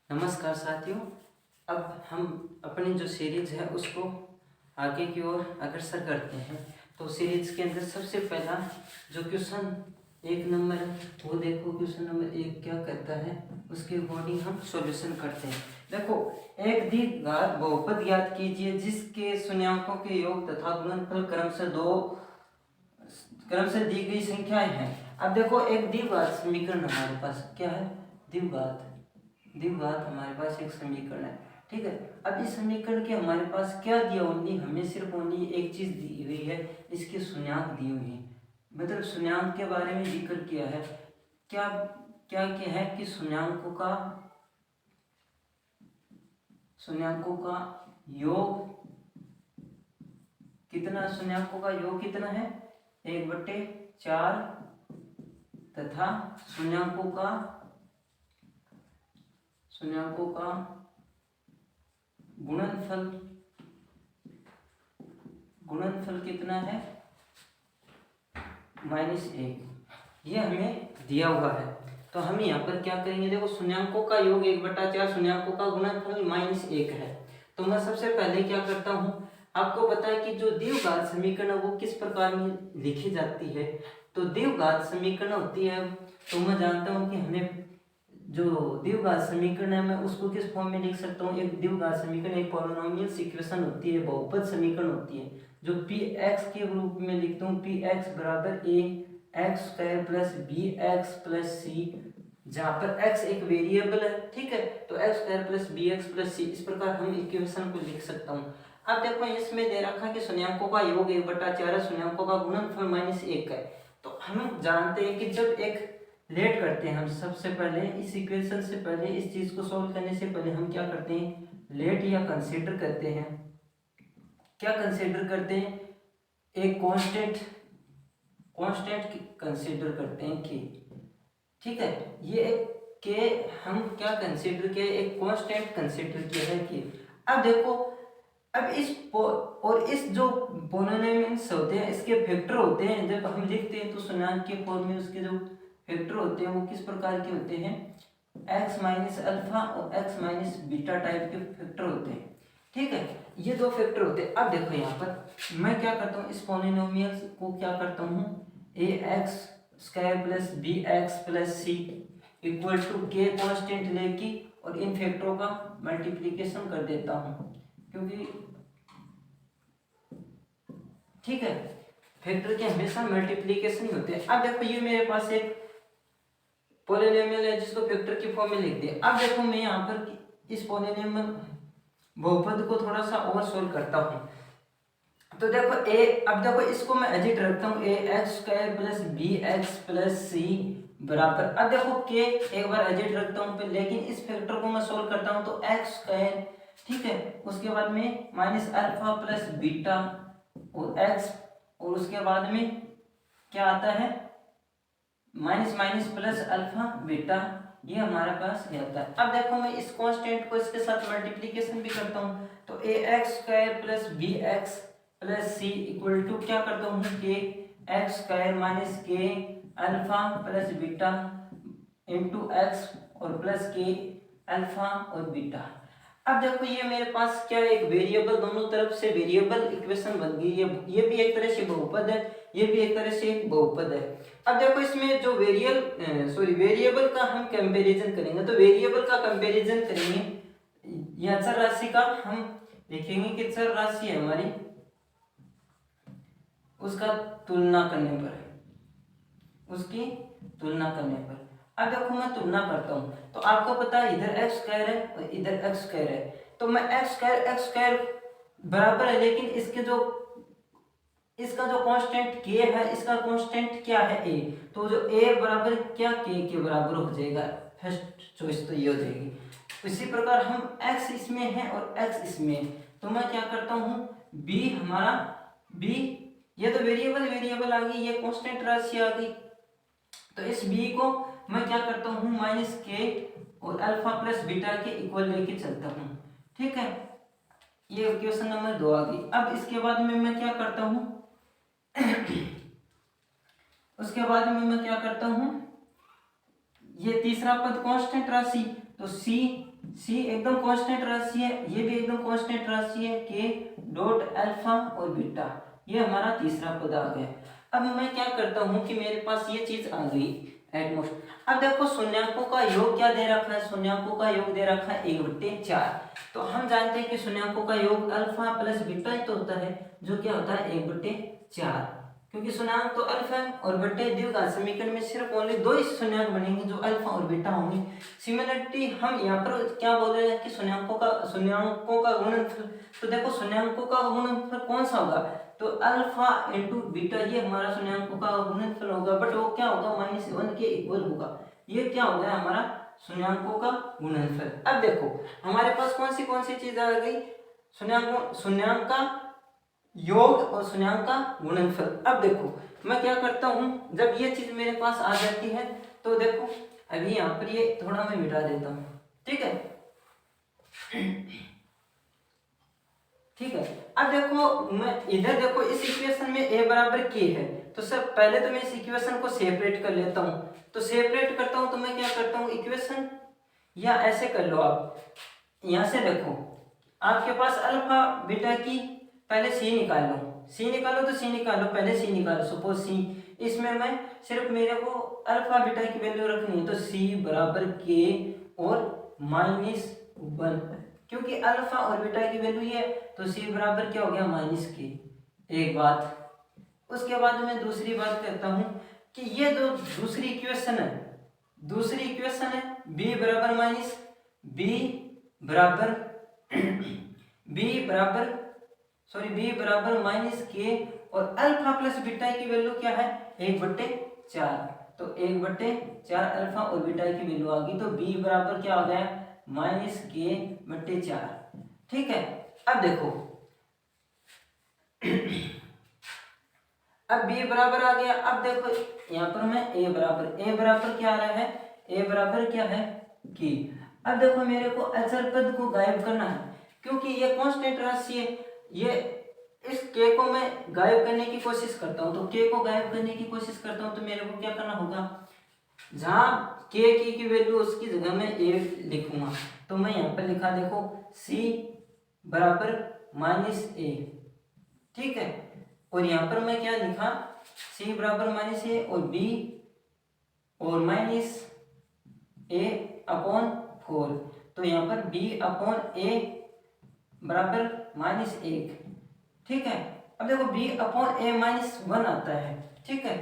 नमस्कार साथियों। अब हम अपनी जो सीरीज है उसको आगे की ओर अग्रसर करते हैं। तो सीरीज के अंदर सबसे पहला जो क्वेश्चन 1 नंबर है वो देखो। क्वेश्चन नंबर 1 क्या करता है, उसके अकॉर्डिंग हम सॉल्यूशन करते हैं। देखो, एक द्विघात बहुपद ज्ञात कीजिए जिसके शून्याङ्कों के योग तथा गुणनफल क्रम से दी गई संख्याएं हैं। अब देखो, एक द्विघात समीकरण हमारे पास क्या है, द्विघात हमारे पास एक समीकरण है। ठीक है, अब इस समीकरण के हमारे पास क्या दिया, ओनली हमें सिर्फ ओनली एक चीज दी हुई है, इसके शून्याङ्क दिए हुए हैं। मतलब शून्याङ्क के बारे में जिक्र किया है। क्या क्या क्या है कि शून्याङ्कों का योग कितना, शून्याङ्कों का योग कितना है 1/4 तथा शून्याङ्कों का गुणनफल कितना है -1। ये हमें दिया हुआ है। तो हम यहाँ पर क्या करेंगे, देखो शून्याङ्कों का योग 1/4, शून्याङ्कों का गुणनफल -1 है। तो मैं सबसे पहले क्या करता हूँ, आपको पता है कि जो द्विघात समीकरण है वो किस प्रकार में लिखी जाती है। तो द्विघात समीकरण होती है, तो मैं जानता हूँ कि हमें जो द्विघात समीकरण है मैं उसको किस फॉर्म में लिख सकता हूँ। एक द्विघात समीकरण एक पॉलिनोमियल इक्वेशन होती है, बहुपद समीकरण होती है, जो px के रूप में लिखता हूँ। px बराबर ax² plus bx plus c, जहाँ पर x एक वेरिएबल है। ठीक है, तो x² plus bx plus c, इस प्रकार हम इक्वेशन को लिख सकता हूँ। अब देखो, इसमें दे रखा है कि शून्याङ्कों का योग 1/4 है, शून्याङ्कों का गुणनफल -1 है। तो हम जानते हैं कि जब एक लेट करते हैं, हम सबसे पहले इस इक्वेशन से पहले, इस चीज को सॉल्व करने से पहले हम क्या करते हैं, लेट या कंसीडर करते हैं। क्या कंसीडर करते हैं, एक कांस्टेंट कंसीडर करते हैं कि, ठीक है, ये एक के हम क्या कंसीडर किया, एक कांस्टेंट कंसीडर किया है कि। अब देखो, अब इस जो पॉलिनोमियल्स होते हैं इसके फैक्टर होते हैं, जब हम लिखते हैं तो शून्याङ्क के फॉर्म में उसके जो फैक्टर होते हैं वो किस प्रकार के होते हैं, x माइनस अल्फा और x माइनस बीटा टाइप के फैक्टर होते हैं। ठीक है, ये दो फैक्टर होते हैं। अब देखो, यहाँ पर मैं क्या करता हूँ, इस पॉलिनोमियल को क्या करता हूँ, ax² plus bx plus c equal to k constant लेके और इन फैक्टरों का मल्टीप्लीकेशन कर देता हूँ, क्योंकि ठीक है, फैक्टर के हमेशा मल्टीप्लीकेशन ही होते हैं। अब देखो, ये मेरे पास एक पॉलिनोमियल है जिसको फैक्टर के फॉर्म में लिख दिया। अब देखो, मैं यहाँ पर इस पॉलिनोमियल बहुपद को थोड़ा सा और सोल्व करता हूँ। तो देखो अब देखो, इसको मैं एजिट रखता हूँ, ax² plus bx plus c बराबर। अब देखो, के एक बार एजिट रखता हूँ, लेकिन इस फैक्टर को मैं सोल्व करता हूँ तो x², ठीक है, उसके बाद में माइनस अल्फा प्लस बीटा और x, और उसके बाद में क्या आता है, minus minus plus alpha beta, ये हमारे पास ये आता है। अब देखो, मैं इस कांस्टेंट को इसके साथ मल्टीप्लीकेशन भी करता हूँ, तो ax² plus bx plus c equal to क्या करता हूँ, k x² minus k alpha plus beta into x और प्लस के अल्फा और बीटा। अब देखो, ये मेरे पास क्या, एक वेरिएबल, दोनों तरफ से वेरिएबल इक्वेशन बन गई। ये भी एक तरह से बहुपद है, ये भी एक तरह से एक बहुपद है। अब देखो, इसमें जो वेरिएबल का हम कंपैरिजन करेंगे, तो वेरिएबल का कंपैरिजन करेंगे या चर राशि का हम देखेंगे कि चर राशि है हमारी, उसकी तुलना करने पर। अब देखो, मैं तुलना करता हूं, तो आपको पता है इधर x² है और इधर x² है, तो मैं x² बराबर है, लेकिन इसका जो कांस्टेंट k है, इसका कांस्टेंट क्या है, a, तो जो a बराबर क्या k के बराबर हो जाएगा, फर्स्ट चॉइस तो ये हो जाएगी। इसी प्रकार हम x इसमें है और x इसमें है, तो मैं क्या करता हूँ, b हमारा b, ये तो वेरिएबल आ गई, ये कांस्टेंट राशि आ गई, तो इस b को मैं क्या करता हूँ, माइनस के और अल्फा प्लस बीटा के इक्वल लेके चलता हूँ। ठीक है, ये क्वेश्चन नंबर 2 आ गई। अब इसके बाद में मैं क्या करता हूँ ये तीसरा पद कांस्टेंट राशि, तो सी एकदम कांस्टेंट राशि है, ये भी एकदम कांस्टेंट राशि है, के डॉट अल्फा और बीटा, ये हमारा तीसरा पद आ गया। अब मैं क्या करता हूँ कि मेरे पास ये चीज आ गई एटमोस्ट। अब देखो शून्यकों का योग क्या दे रखा है, शून्यकों का योग दे रखा है 1/4। तो हम जानते हैं कि शून्यकों का योग अल्फा प्लस बीटा ही तो होता है, जो क्या होता है 1/4, क्योंकि शून्यक तो अल्फा और बटे द्विघात समीकरण में सिर्फ ओनली दो ही शून्यक बनेंगे जो अल्फा और बीटा होंगे। सिमिलरिटी हम यहाँ पर क्या बोल रहे हैं कि शून्यकों का गुणनफल, तो देखो शून्यकों का गुणनफल कौन सा होगा, तो अल्फा इंटू बीटा, ये हमारा शून्यकों का गुणनफल होगा, बट वो क्या होगा -1 के इक्वल होगा। ये क्या हो गया हमारा शून्यकों का गुणनफल। अब देखो हमारे पास कौन सी चीज आ गई, शून्यक का योग और शून्यक का गुणनफल। अब देखो मैं क्या करता हूँ, जब ये चीज मेरे पास आ जाती है तो देखो अभी यहाँ पर ये थोड़ा मैं मिटा देता हूँ, ठीक है। ठीक है, अब देखो मैं इधर देखो इस इक्वेशन में a बराबर k है, तो सर पहले तो मैं इस इक्वेशन को सेपरेट कर लेता हूँ। तो सेपरेट करता हूँ तो मैं क्या करता हूँ, इक्वेशन या ऐसे कर लो आप, यहाँ से देखो आपके पास अल्फा बीटा की पहले सी निकालो, सी निकालो तो सी निकालो, पहले सी निकालो, सपोज सी, इसमें मैं सिर्फ मेरे को अल्फा बीटा की वैल्यू रखनी है, तो सी बराबर के और -1, क्योंकि अल्फा और बीटा की वैल्यू ये, तो सी बराबर क्या हो गया -के। एक बात, उसके बाद मैं दूसरी बात करता हूँ कि ये जो दूसरी इक्वेशन है बी बराबर माइनस बी बराबर बी बराबर -के और अल्फा प्लस बीटा की वैल्यू क्या है 1/4, तो 1/4 अल्फा और बीटा की वैल्यू आ गई, तो बी बराबर क्या हो गया -के/4। ठीक है, अब देखो अब b बराबर आ गया। अब देखो यहाँ पर मैं a बराबर क्या आ रहा है, a बराबर क्या है की। अब देखो मेरे को अचर पद को गायब करना है, क्योंकि ये कांस्टेंट राशि है, ये इस k को मैं गायब करने की कोशिश करता हूँ, तो k को गायब करने की कोशिश करता हूँ तो मेरे को क्या करना होगा, जहाँ k की वैल्यू उसकी जगह में a लिखूंगा, तो मैं यहाँ पर लिखा देखो c बराबर -a, ठीक है। और यहाँ पर मैं क्या लिखा, c बराबर -a और b और -a/4, तो यहाँ पर b/a बराबर -1, ठीक है। अब देखो b/a-1 आता है, ठीक है।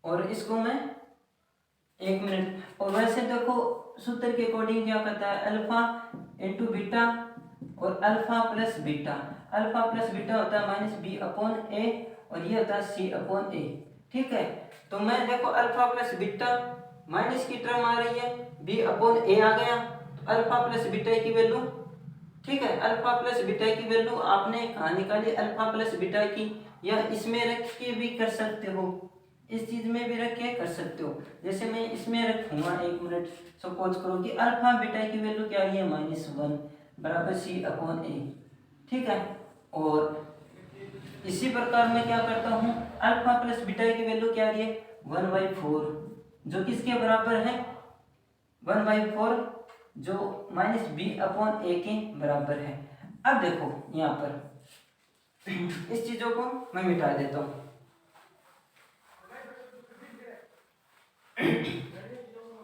और इसको मैं 1 मिनट, और वैसे देखो सूत्र के अकॉर्डिंग क्या कहता है, अल्फा इंटू बीटा और अल्फा प्लस बीटा होता है -b/a और ये होता है c/a, ठीक है। तो मैं देखो अल्फा प्लस बीटा माइनस की टर्म आ रही है, b/a आ गया, तो अल्फा प्लस बीटा की वैल्यू, ठीक है, अल्फा प्लस बीटा की वैल्यू आपने कहाँ निकाली, अल्फा प्लस बीटा की, या इसमें रख के भी कर सकते हो, इस चीज में भी रख के कर सकते हो। जैसे मैं इसमें रखूंगा, 1 मिनट, सपोज करो कि अल्फा बीटा की वैल्यू क्या आ रही है -1 बराबर c/a, ठीक है। और इसी प्रकार मैं क्या करता हूँ, अल्फा प्लस बीटा की वैल्यू क्या आ रही है 1/4, जो किसके बराबर है 1/4, जो -b/a के बराबर है। अब देखो यहाँ पर इस चीजों को मैं मिटा देता हूँ।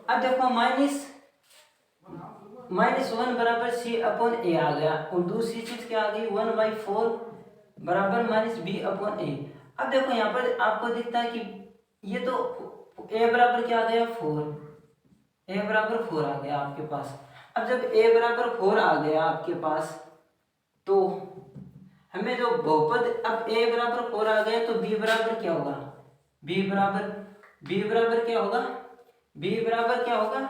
अब देखो -1 बराबर c/a आ गया, और दूसरी चीज क्या आ गई 1/4 बराबर -b/a। अब देखो यहाँ पर आपको दिखता है कि ये तो a बराबर क्या आ गया 4, a बराबर 4 आ गया आपके पास। अब जब a बराबर 4 आ गया आपके पास, तो हमें जो बहुपद, अब a बराबर 4 आ गया, तो b बराबर क्या होगा, b बराबर क्या होगा,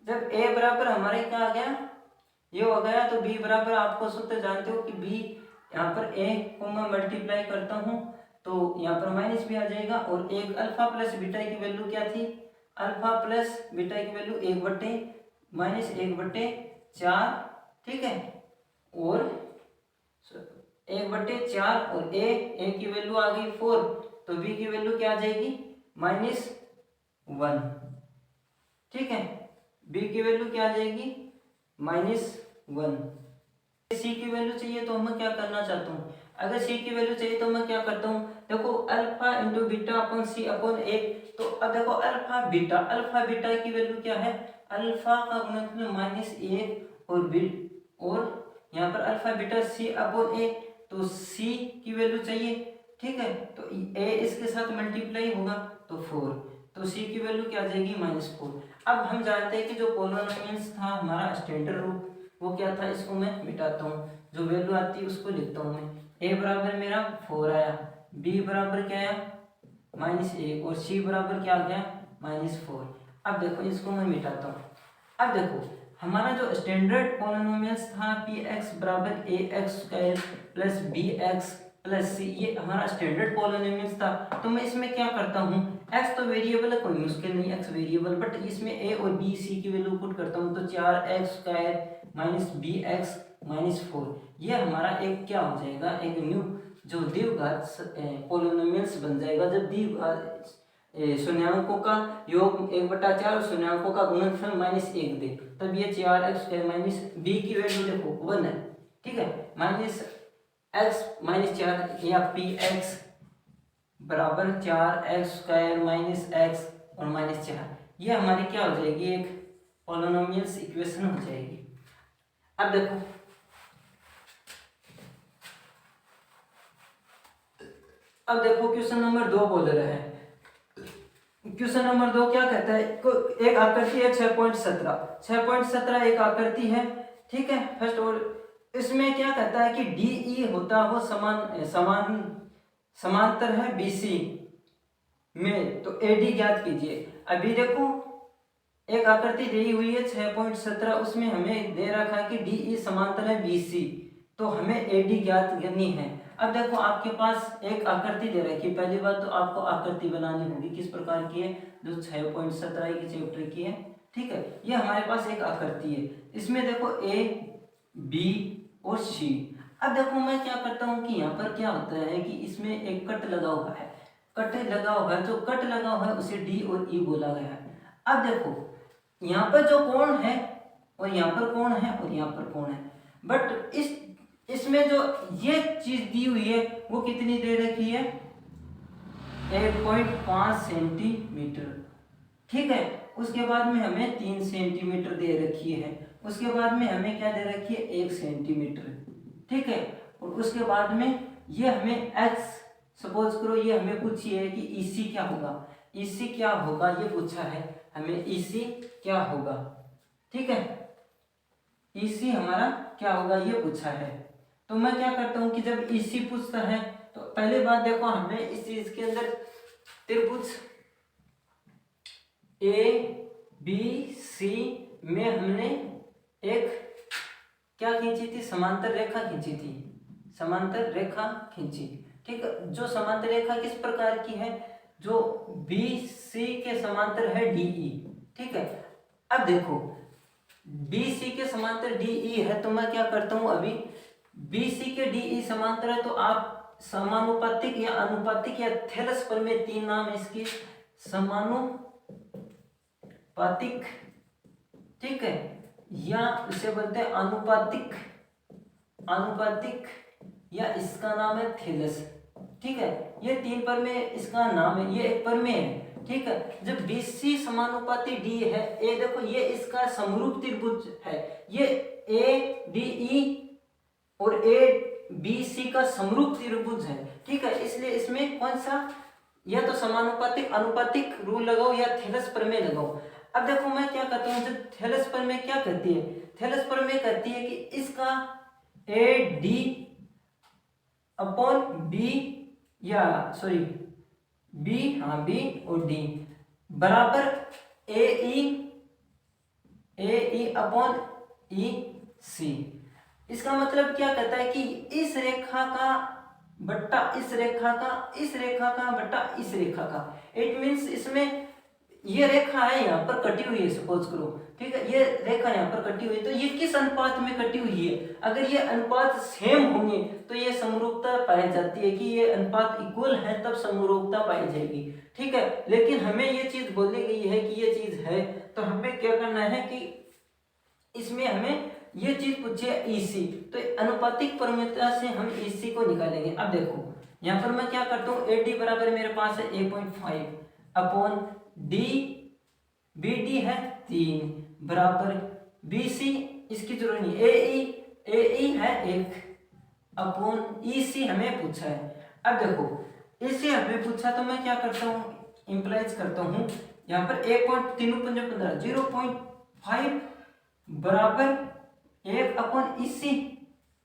जब a बराबर हमारे क्या आ गया ये हो गया, तो b बराबर आपको सूत्र जानते हो कि b, यहाँ पर a को मैं मल्टीप्लाई करता हूँ तो यहाँ पर माइनस भी आ जाएगा, और एक अल्फा प्लस बीटा की वैल्यू क्या थी, अल्फा प्लस बीटा की वैल्यू 1/4, ठीक है, और 1/4 और a की वैल्यू आ गई 4, तो b की वैल्यू क्या आ जाएगी -1, ठीक है। बी की वैल्यू क्या आ जाएगी -1। सी की वैल्यू चाहिए तो मैं क्या करना चाहता हूँ, अगर सी की वैल्यू चाहिए तो मैं क्या करता हूँ, देखो अल्फा इंटू बीटा अपॉन सी अपॉन ए। तो अब देखो अल्फा बीटा की वैल्यू क्या है, अल्फा का गुणनफल -1 और यहाँ पर अल्फा बीटा सी अपॉन ए, तो सी की वैल्यू चाहिए, ठीक है। तो ए इसके साथ मल्टीप्लाई होगा तो 4, तो सी की वैल्यू क्या आ जाएगी -4। अब हम जानते हैं कि जो पॉलिनोमियल्स था हमारा स्टैंडर्ड रूप वो क्या था, इसको मैं मिटाता हूँ, जो वैल्यू आती है उसको लिखता हूँ मैं। ए बराबर मेरा 4 आया, बी बराबर क्या आया -1 और सी बराबर क्या आ गया -4। अब देखो इसको मैं मिटाता हूँ। अब देखो हमारा जो स्टैंडर्ड पॉलिनोमियल्स था पी एक्स बराबर A X square plus B X plus C, ये हमारा स्टैंडर्ड पॉलिनोमियल्स था। तो मैं इसमें क्या करता हूँ, एक्स तो वेरिएबल है, कोई मुश्किल नहीं एक्स वेरिएबल, बट इसमें ए और बी सी की वैल्यू पुट करता हूँ, तो 4x square minus B x -4, ये हमारा एक क्या हो जाएगा, एक न्यू जो द्विघात पॉलिनोमियल्स बन जाएगा। जब द्विघात शून्यांकों का योग 1/4 और शून्यांकों का गुणनफल -1 दे, तब ये 4x स्क्वायर माइनस बी की वैल्यू देखो 1 है, ठीक है, -4 या पी एक्स बराबर 4x स्क्वायर माइनस एक्स और -4, ये हमारी क्या हो जाएगी, एक पॉलिनोमियल्स इक्वेशन हो जाएगी। अब देखो क्वेश्चन नंबर 2 बोल रहा है। क्वेश्चन नंबर 2 क्या कहता है, एक आकृति है 6.17 एक आकृति है, ठीक है। फर्स्ट और इसमें क्या कहता है कि डीई होता हो समांतर है बीसी में, तो एडी ज्ञात कीजिए। अभी देखो एक आकृति दी हुई है 6.17, उसमें हमें दे रखा है कि डीई समांतर है बीसी, तो हमें एडी ज्ञात करनी है। अब देखो आपके पास एक आकृति दे रखी है, पहली बात तो आपको आकृति बनानी होगी, किस प्रकार की है, जो 6.17 के चैप्टर की है, ठीक है। ये हमारे पास एक आकृति है, इसमें देखो ए बी और सी। अब देखो मैं क्या करता हूँ कि यहाँ पर क्या होता है कि इसमें एक कट लगा हुआ है, जो कट लगा हुआ है उसे डी और ई बोला गया है। अब देखो यहाँ पर जो कोण है और यहाँ पर कोण है और यहाँ पर कोण है, बट इसमें जो ये चीज दी हुई है वो कितनी दे रखी है, 1.5 सेंटीमीटर, ठीक है। उसके बाद में हमें 3 सेंटीमीटर दे रखी है, उसके बाद में हमें क्या दे रखी है 1 सेंटीमीटर, ठीक है। और उसके बाद में ये हमें x सपोज करो ये हमें पूछी है कि EC क्या होगा, ये पूछा है हमें EC क्या होगा, ठीक है। EC हमारा क्या होगा ये पूछा है, तो मैं क्या करता हूँ कि जब EC पूछता है तो पहले बात देखो हमें इस चीज के अंदर त्रिभुज ABC में हमने एक क्या खींची थी, समांतर रेखा खींची, ठीक है। जो समांतर रेखा किस प्रकार की है, जो BC के समांतर है DE, ठीक है। अब देखो BC के समांतर DE है, तो मैं क्या करता हूं, अभी BC के DE समांतर है, तो आप समानुपातिक या अनुपातिक या थेलस पर में 3 नाम इसके, समानुपातिक, ठीक है, या इसे बोलते हैं अनुपातिक या इसका नाम है थेलस, ठीक है। ये 3 पर में इसका नाम है, ये एक पर में है, ठीक है। जब BC समानुपाती D है, ए देखो ये इसका समरूप त्रिभुज है, ये ADE और ABC का समरूप त्रिभुज है, ठीक है। इसलिए इसमें कौन सा, या तो समानुपातिक अनुपातिक रूल लगाओ या थेलस प्रमेय लगाओ। अब देखो मैं क्या करता हूँ, जब थेलस प्रमेय क्या कहती है, थेलस प्रमेय कहती है कि इसका AD अपॉन B या सॉरी B और D बराबर AE अपॉन EC। इसका मतलब क्या कहता है कि इस रेखा का बट्टा इस रेखा का बट्टा इस रेखा का, इट मीन्स इसमें ये रेखा है यहाँ पर कटी हुई है सपोज करो, ठीक है। ये रेखा यहाँ पर कटी हुई है, तो ये किस अनुपात में कटी हुई है, अगर ये अनुपात सेम होंगे तो ये समरूपता पाई जाती है कि ये अनुपात इक्वल है, तब समरूपता पाई जाएगी, ठीक है। लेकिन हमें ये चीज बोली गई है कि ये चीज है, तो हमें ईसी, तो अनुपातिक प्रमेयता से हम ईसी को निकालेंगे। अब देखो यहाँ पर मैं क्या करता हूँ, एडी बराबर मेरे पास है 1.5 अपॉन डी, बी डी है 3 बराबर बी सी, इसकी जरूरत नहीं, ए ई है 1 अपॉन ई सी हमें पूछा है। अब देखो इसे हमें पूछा तो मैं क्या करता हूँ, इंप्लाइज करता हूँ यहाँ पर 1.3 0.5 बराबर 1 अपॉन इसी,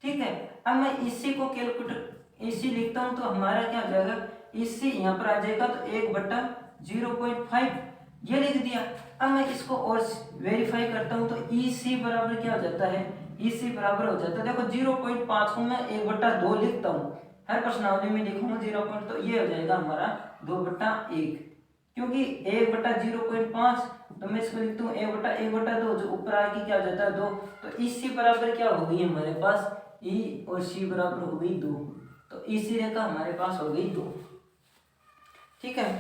ठीक है। अब मैं इसी को कैलकुलेटर इसी लिखता हूँ तो हमारा क्या हो जाएगा, इसी यहाँ पर आ जाएगा तो 1/0.5 ये लिख दिया। अब मैं इसको और वेरीफाई करता हूँ तो इसी बराबर क्या हो जाता है, इसी बराबर हो जाता है, देखो 0.5 को मैं 1/2 लिखता हूँ, हर प्रश्नावली में लिखूंगा 0. तो ये हो जाएगा हमारा 2/1, क्योंकि 1/0.5 तो मैं इसको लिखता हूँ 1/1/2, जो ऊपर आके क्या हो जाता है 2, तो इसी बराबर क्या हो गई हमारे पास, ई और सी बराबर हो गई 2, तो इसी रेखा हमारे पास हो गई 2, ठीक है।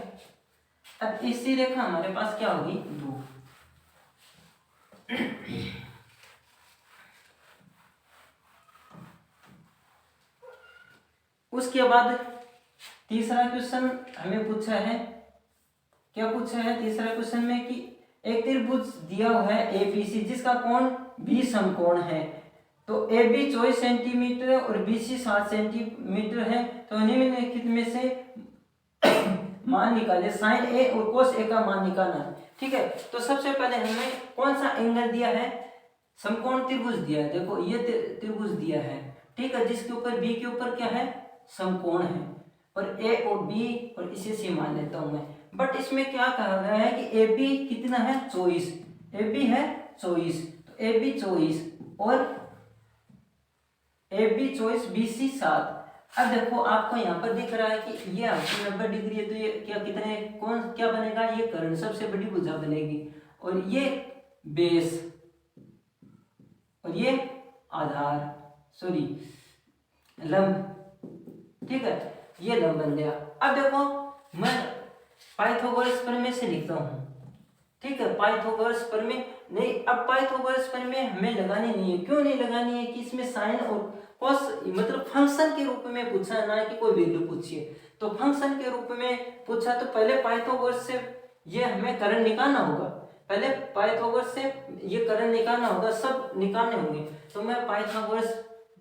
अब इसी रेखा हमारे पास क्या होगी 2। उसके बाद तीसरा क्वेश्चन हमें पूछा है, क्या पूछा है तीसरा क्वेश्चन में कि एक त्रिभुज दिया हुआ है एबीसी जिसका कोण बी समकोण है, तो ए बी 24 सेंटीमीटर और बी सी 7 सेंटीमीटर है, तो निम्नलिखित में से मान निकाले, साइन ए और कोस ए का मान निकालना है, ठीक है। तो सबसे पहले हमें कौन सा एंगल दिया है, समकोण त्रिभुज दिया है, देखो ये त्रिभुज दिया है, ठीक है, जिसके ऊपर बी के ऊपर क्या है, समकोण है, और ए और बी और इसे सी मान लेता हूं मैं। बट इसमें क्या कहा गया है कि ए बी कितना है 24, ए बी है 24, तो ए बी 24 और ए बी 24 बी सी 7। अब देखो आपको यहाँ पर दिख रहा है कि ये आपकी 90 डिग्री है, तो ये क्या कितने कौन क्या बनेगा, ये कर्ण सबसे बड़ी भुजा बनेगी, और ये बेस और ये आधार, सॉरी लंब, ठीक है, ये लंब बन गया। अब देखो मैं पाइथागोरस प्रमेय से लिखता हूँ, ठीक है, पाइथागोरस प्रमेय नहीं, अब पाइथागोरस प्रमेय हमें लगानी नहीं है, क्यों नहीं लगानी है कि इसमें साइन और कॉस मतलब फंक्शन के रूप में पूछा है, ना कि कोई वैल्यू पूछिए, तो फंक्शन के रूप में पूछा तो पहले पाइथागोरस से ये हमें कर्ण निकालना होगा, पहले पाइथागोरस से ये कर्ण निकालना होगा, सब निकालने होंगे, तो मैं पाइथागोरस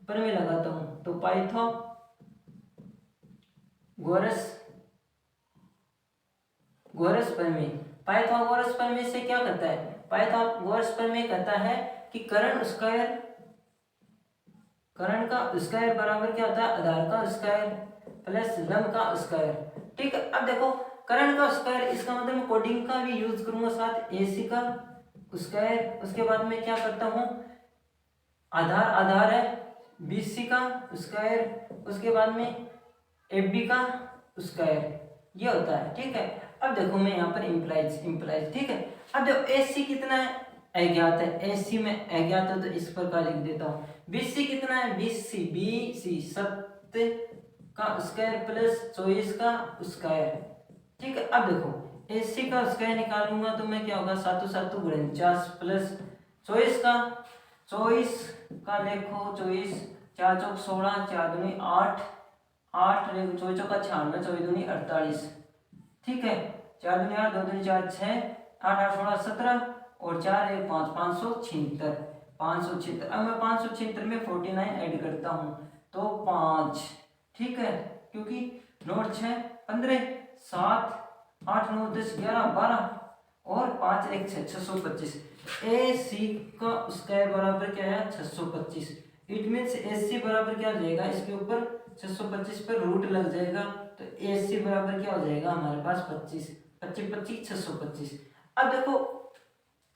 प्रमेय लगाता हूँ, तो पाइथागोरस प्रमेय, पाइथागोरस प्रमेय से क्या कहता है, पाइथागोरस प्रमेय कहता है कि कर्ण का स्क्वायर बराबर क्या होता है, आधार का स्क्वायर प्लस लंब का स्क्वायर, ठीक है। अब देखो कर्ण का स्क्वायर, इसका मतलब कोडिंग का भी यूज करूंगा साथ, एसी का स्क्वायर, उसके बाद में क्या करता हूँ, आधार है बीसी का स्क्वायर, उसके बाद में एबी का स्क्वायर, ये होता है, ठीक है। अब देखो मैं यहाँ पर इंप्लाइज, ठीक है। अब देखो एसी कितना है, अज्ञात है, एसी में अज्ञात है, तो इस प्रकार लिख देता हूँ। बीसी कितना है, बीसी 7 का स्क्वायर प्लस 24 का स्क्वायर, ठीक है। अब देखो एसी का स्क्वायर निकालूंगा तो मैं क्या होगा, 7 7 49 प्लस 24 का देखो 24 4 चौक 16 4 दूनी 8 8 24 चौका 96 24 दूनी 48, ठीक है, 4 दूनी 8 2 दूनी 4 6 8 8 16 17 और 4 1 5 576। अब मैं 576 में 49 ऐड करता हूँ तो 5, ठीक है, क्योंकि नोट 6 15 7 8 9 10 11 12 और 5 1 6 625। ए सी का स्क्वायर बराबर क्या है 625, इट मीन्स ए सी बराबर क्या हो जाएगा, इसके ऊपर 625 पर रूट लग जाएगा, तो ए सी बराबर क्या हो जाएगा हमारे पास 25 25 25 625। अब देखो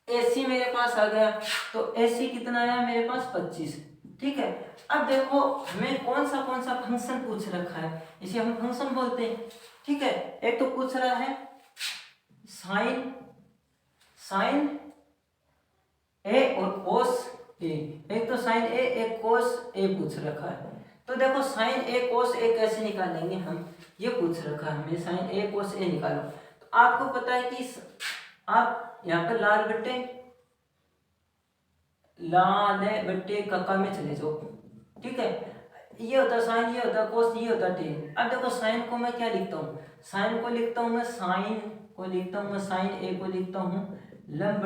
AC मेरे पास आ गया, तो AC कितना आया मेरे पास 25, ठीक है। अब देखो हमें कौन सा फंक्शन पूछ रखा है, इसे हम फंक्शन बोलते हैं, ठीक है। एक तो पूछ रहा है साइन ए और कोस ए, एक तो साइन ए एक कोस ए पूछ रखा है, तो देखो साइन ए कोस ए कैसे निकालेंगे हम, ये पूछ रखा है हमें, साइन ए कोस ए निकालो। तो आपको पता है कि आप यहाँ पर लाल बट्टे कक्का में चले जाओ, ठीक है। ये होता साइन, ये होता कोस, ये होता टेन। अब देखो साइन को मैं क्या लिखता हूँ, साइन को लिखता हूँ मैं साइन को लिखता हूँ मैं साइन ए को लिखता हूँ लंब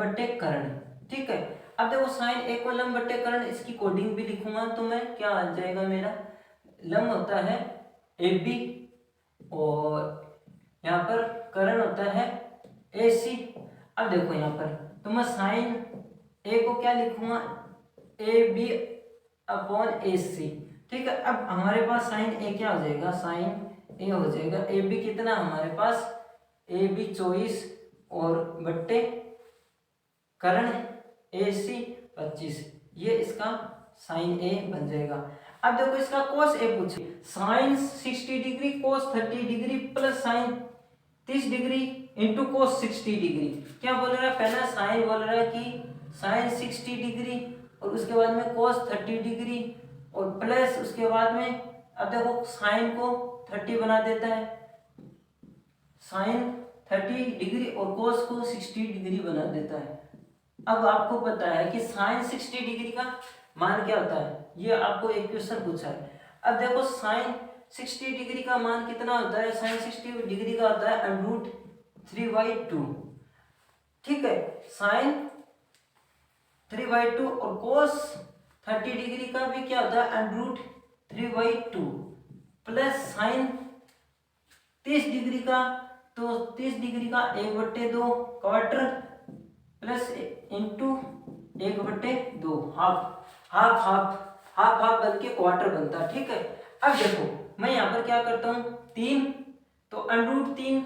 बट्टे कर्ण, ठीक है। अब देखो साइन ए को लंब बट्टे कर्ण, इसकी कोडिंग भी लिखूंगा तो मैं क्या आ जाएगा, मेरा लंब होता है ए बी और यहाँ पर कर्ण होता है ए सी। अब देखो यहाँ पर तो मैं साइन ए को क्या लिखूंगा, ए बी अपॉन ए सी, ठीक है। अब हमारे पास साइन ए क्या हो जाएगा, साइन ए हो जाएगा ए बी कितना हमारे पास, ए बी 24 और बट्टे कर्ण ए सी 25, ये इसका साइन ए बन जाएगा। अब देखो इसका कोस ए पूछे, sine 60 degree cos 30 degree plus sine 30 degree into cos 60 degree. क्या बोल रहा है, पहला साइन बोल रहा है कि साइन 60 डिग्री और उसके बाद में कोस 30 डिग्री और प्लस उसके बाद में, अब देखो साइन को 30 बना देता है, साइन 30 डिग्री और कोस को 60 डिग्री बना देता है। अब आपको पता है कि साइन 60 डिग्री का मान क्या होता है, ये आपको एक क्वेश्चन पूछा है। अब देखो साइन 60 डिग्री का मान कितना होता है, साइन 60 डिग्री का होता है √3/2, ठीक है। साइन 3/2 और कोस 30 डिग्री का भी क्या होता है √3/2 प्लस साइन 30 डिग्री का, तो 30 डिग्री का 1/2 quarter plus into 1/2 half half half half half बल्कि क्वार्टर बनता है, ठीक है। अब देखो मैं यहाँ पर क्या करता हूँ, 3 तो √3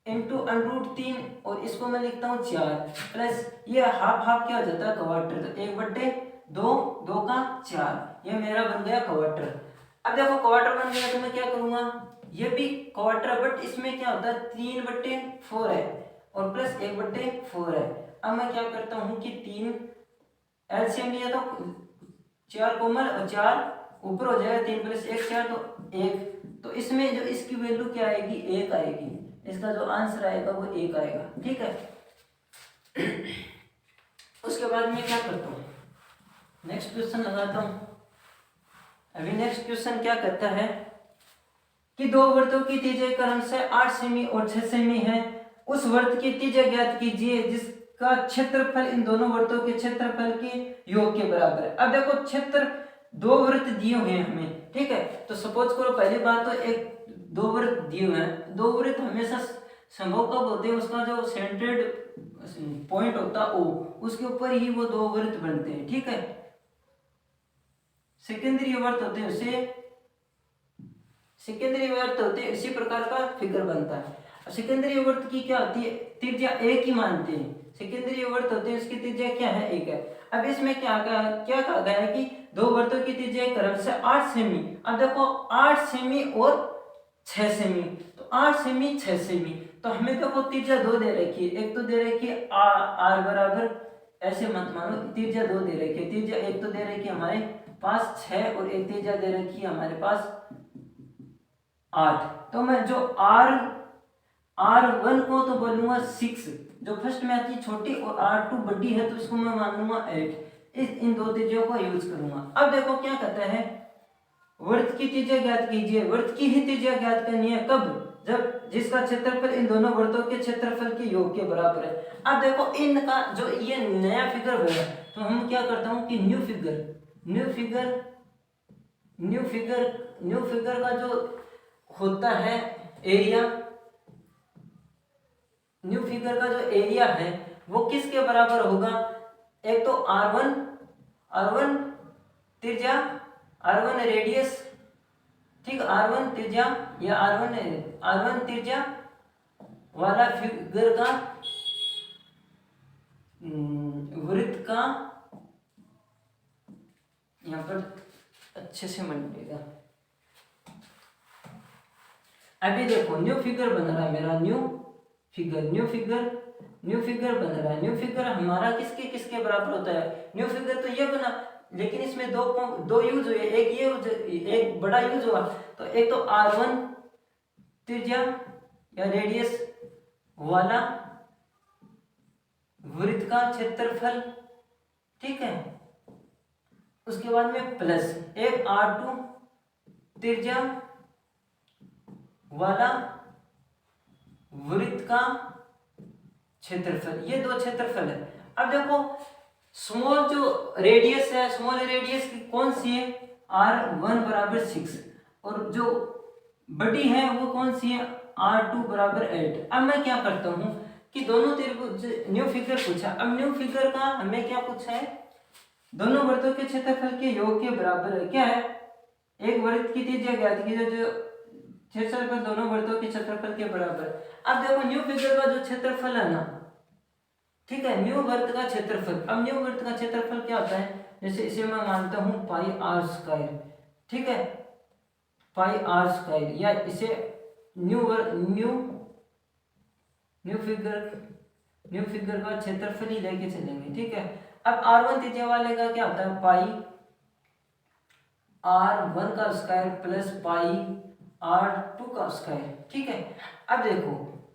इंटू √3 और इसको मैं लिखता हूँ 4 प्लस ये हाफ हाफ क्या हो जाता है क्वार्टर, तो 1/2 2 का 4, ये मेरा बन गया क्वार्टर। अब देखो क्वार्टर बन गया तो मैं क्या करूँगा, ये भी क्वार्टर बट इसमें क्या होता है 3/4 है और प्लस 1/4 है। अब मैं क्या करता हूँ कि 3 एलसीएम लिया तो 4 कोमल और 4 ऊपर हो जाएगा, 3 + 1 4 तो 1, तो इसमें जो इसकी वैल्यू क्या आएगी 1 आएगी, इसका जो आंसर आएगा वो 1 आएगा, ठीक है। उसके बाद मैं क्या करता हूँ, नेक्स्ट क्वेश्चन लगाता हूँ। अभी नेक्स्ट क्वेश्चन क्या कहता है कि दो वृत्तों की त्रिज्या क्रमशः 8 सेमी और 6 सेमी है, उस वृत्त की त्रिज्या ज्ञात कीजिए जिसका क्षेत्रफल इन दोनों वृत्तों के क्षेत्रफल के योग के बराबर है। अब देखो क्षेत्र दो वृत्त दिए हुए हैं हमें, ठीक है। तो सपोज करो पहली बात तो एक दो वृत्त दिए हुए हैं, दो वृत्त हमेशा संभव कब होते हैं, उसका जो सेंटर्ड पॉइंट होता है ओ, उसके ऊपर ही वो दो वृत्त बनते हैं, ठीक है। सेकेंडरी वृत्त होते हैं उसे सेकेंडरी वृत्त होते हैं, इसी प्रकार का फिगर बनता है। अब सेकेंडरी वृत्त की क्या होती है, त्रिज्या 1 ही मानते हैं। सेकेंडरी वृत्त होते हैं उसकी त्रिज्या क्या है 1 है। अब इसमें क्या कहा गया है कि दो वृत्तों की त्रिज्या क्रमशः 8 सेमी। अब देखो 8 सेमी और 6 सेमी, तो 8 सेमी 6 सेमी, तो हमें देखो त्रिज्या 2 दे रखी है, एक तो दे रखी है आर बराबर, ऐसे मत मानो त्रिज्या 2 दे रखी है, त्रिज्या एक तो दे रखी है हमारे पास 6 और एक त्रिज्या दे रखी है हमारे पास 8। तो मैं जो R1 को तो बोलूंगा 6, जो फर्स्ट में आती है छोटी और R2 बड़ी है तो इसको मैं मान लूंगा 8। इन दो त्रिज्याओं को यूज करूंगा। अब देखो क्या कहता है, वृत्त की त्रिज्या ज्ञात कीजिए। वृत्त की ही त्रिज्या ज्ञात करनी है कब, जब जिसका क्षेत्रफल इन दोनों वृत्तों के क्षेत्रफल के योग के बराबर है। अब देखो इनका जो ये नया फिगर होगा तो हम क्या करता हूँ कि न्यू फिगर का जो होता है एरिया, न्यू फिगर का जो एरिया है वो किसके बराबर होगा, एक तो R1 त्रिज्या, R1 रेडियस, ठीक, R1 त्रिज्या या R1 त्रिज्या वाला फिगर का वृत्त का, यहाँ पर अच्छे से मिलेगा। अभी देखो न्यू फिगर बन रहा है मेरा, न्यू फिगर बन रहा है। न्यू फिगर हमारा किसके बराबर होता है, न्यू फिगर तो ये बना, लेकिन इसमें दो यूज हुए, एक बड़ा यूज हुआ, तो एक तो R1 त्रिज्या या रेडियस वाला वृत्त का क्षेत्रफल, ठीक है। उसके बाद में प्लस एक R2 त्रिज्या वाला वृत्त का क्षेत्रफल, ये दो क्षेत्रफल है। अब देखो स्मॉल जो रेडियस है, स्मॉल रेडियस की कौन सी है, R1 बराबर 6, और जो बड़ी है वो कौन सी है, R2 बराबर 8। अब मैं क्या करता हूँ कि दोनों त्रिभुज न्यू फिगर पूछा, अब न्यू फिगर का हमें क्या पूछा है, दोनों वृत्तों के क्षेत्रफल के योग के बराबर है। क्या है, एक वृत्त की त्रिज्या ज्ञात कीजिए जो क्षेत्रफल दोनों वृत्तों के क्षेत्रफल के बराबर है। अब देखो न्यू फिगर का जो क्षेत्रफल है ना, ठीक है, न्यू वृत्त का क्षेत्रफल, अब न्यू वृत्त का क्षेत्रफल क्या होता है, जैसे इसे मैं मानता हूं पाई आर स्क्वायर, ठीक है, पाई आर स्क्वायर, या इसे न्यू फिगर का क्षेत्रफल ही लेके चलेंगे, ठीक है। अब R1 त्रिज्या वाले का क्या होता है, पाई R1 का स्क्वायर प्लस पाई R2 का स्क्वायर, ठीक है। अब देखो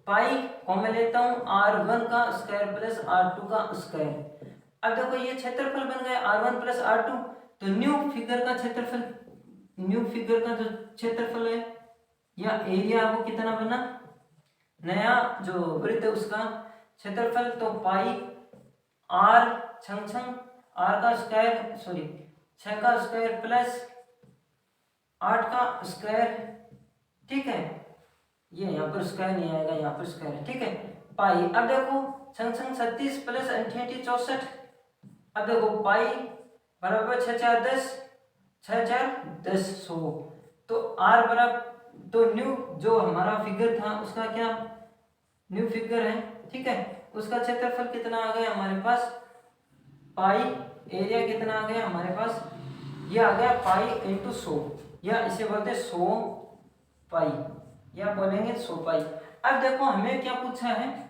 पाई को मैं लेता हूं R1 का स्क्वायर प्लस R2 का स्क्वायर। अब देखो ये क्षेत्रफल बन गया R1 प्लस R2, तो न्यू फिगर का क्षेत्रफल, न्यू फिगर का जो क्षेत्रफल है या एरिया वो कितना बना, नया जो वृत्त है उसका क्षेत्रफल, तो पाई R छंग R का स्क्वायर, सॉरी 6 का स्क्वायर प्लस 8 का स्क्वायर, ठीक है, ये यहाँ पर स्क्वायर नहीं आएगा, यहाँ पर स्क्वायर, ठीक है, पाई। अब देखो छंग 36 प्लस 88 64, अब देखो पाई बराबर 6 4 10, 6 4 10 100, तो R बराबर, तो न्यू जो हमारा फिगर था उसका क्या न्यू फिगर है, ठीक है, उसका क्षेत्रफल कितना आ गया हमारे पास, पाई, एरिया कितना आ गया हमारे पास, ये आ गया पाई इंटू 100, या इसे बोलते हैं 100 पाई, या बोलेंगे 100 पाई। अब देखो हमें क्या पूछा है,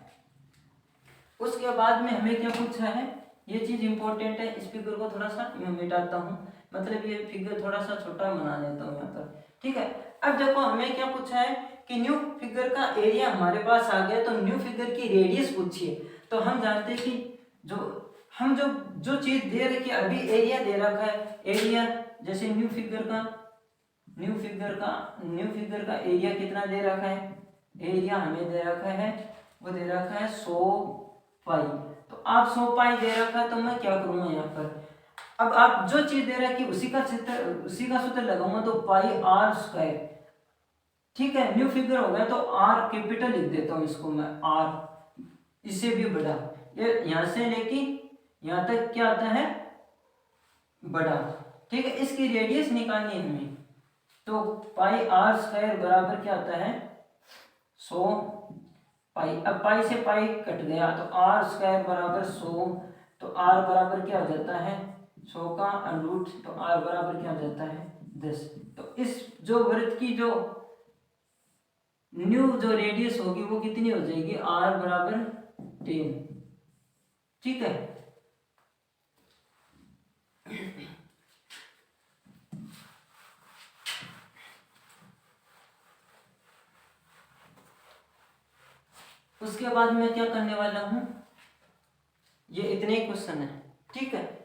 उसके बाद में हमें क्या पूछा है, ये चीज इंपॉर्टेंट है, इस फिगर को थोड़ा सा मैं मिटाता हूँ, मतलब ये फिगर थोड़ा सा छोटा बना देता हूँ यहाँ पर, ठीक है। अब देखो हमें क्या पूछा है कि न्यू फिगर का एरिया हमारे पास आ गया, तो न्यू फिगर की रेडियस पूछिए, तो हम जानते हैं कि जो चीज दे रखी है, अभी एरिया दे रखा है, एरिया जैसे न्यू फिगर का एरिया कितना दे रखा है, एरिया हमें दे रखा है, वो दे रखा है 100 पाई, तो आप 100 पाई दे रखा है, तो मैं क्या करूंगा यहाँ पर, अब आप जो चीज दे रखी उसी का सूत्र लगाऊंगा, तो पाई आर स्क्वायर, ठीक है, न्यू फिगर हो गया, तो आर कैपिटल लिख देता हूँ इसको मैं, आर इससे भी बड़ा, ये यहां से लेके यहां तक क्या आता है, बड़ा, ठीक है। इसकी रेडियस निकालनी है हमें, तो पाई आर स्क्वायर बराबर क्या आता है 100 पाई। अब पाई से पाई कट गया, तो आर स्क्वायर बराबर 100, तो आर बराबर क्या हो जाता है 100 का अंडरूट, तो आर बराबर क्या हो जाता है 10। तो इस जो वृत्त की जो न्यू जो रेडियस होगी वो कितनी हो जाएगी, आर बराबर 10, ठीक है। उसके बाद मैं क्या करने वाला हूं, ये इतने क्वेश्चन है, ठीक है।